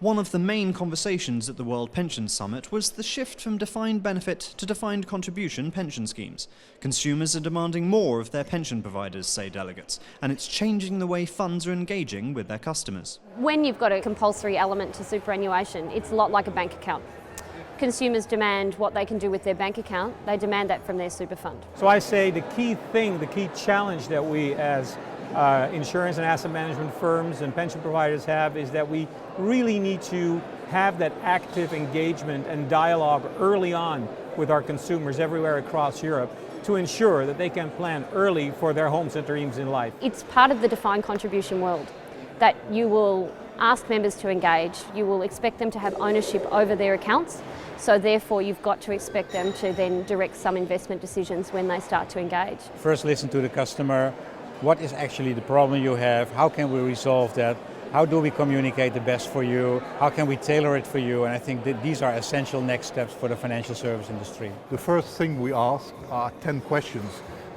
One of the main conversations at the World Pensions Summit was the shift from defined benefit to defined contribution pension schemes. Consumers are demanding more of their pension providers, say delegates, and it's changing the way funds are engaging with their customers. When you've got a compulsory element to superannuation, it's a lot like a bank account. Consumers demand what they can do with their bank account. They demand that from their super fund. So I say the key thing, the key challenge that we as insurance and asset management firms and pension providers have is that we really need to have that active engagement and dialogue early on with our consumers everywhere across Europe to ensure that they can plan early for their homes and dreams in life. It's part of the defined contribution world that you will ask members to engage, you will expect them to have ownership over their accounts, so therefore you've got to expect them to then direct some investment decisions when they start to engage. First listen to the customer. What is actually the problem you have? How can we resolve that? How do we communicate the best for you? How can we tailor it for you? And I think that these are essential next steps for the financial service industry. The first thing we ask are 10 questions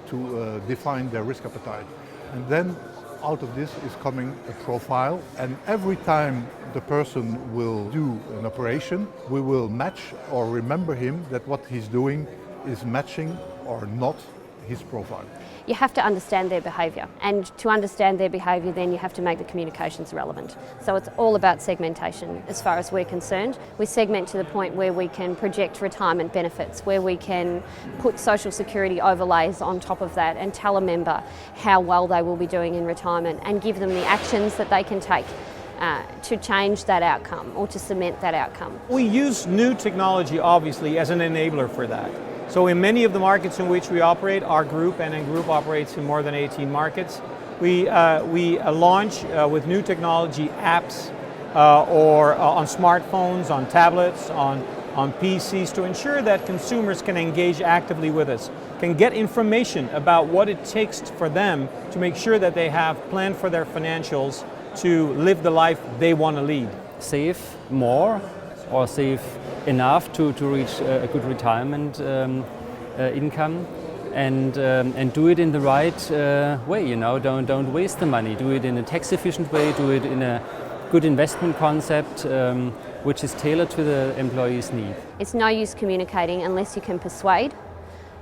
to define their risk appetite. And then out of this is coming a profile. And every time the person will do an operation, we will match or remember him that what he's doing is matching or not his profile. You have to understand their behaviour, and to understand their behaviour then you have to make the communications relevant. So it's all about segmentation as far as we're concerned. We segment to the point where we can project retirement benefits, where we can put social security overlays on top of that and tell a member how well they will be doing in retirement and give them the actions that they can take to change that outcome or to cement that outcome. We use new technology obviously as an enabler for that. So in many of the markets in which we operate, our group, NN Group operates in more than 18 markets, we launch with new technology apps or on smartphones, on tablets, on PCs to ensure that consumers can engage actively with us, can get information about what it takes for them to make sure that they have planned for their financials to live the life they want to lead. Save more or save enough to reach a good retirement income, and do it in the right way. You know, don't waste the money. Do it in a tax efficient way. Do it in a good investment concept which is tailored to the employee's need. It's no use communicating unless you can persuade,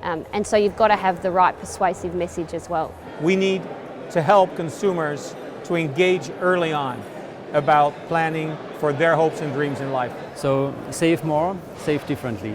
and so you've got to have the right persuasive message as well. We need to help consumers to engage early on about planning for their hopes and dreams in life. So save more, save differently.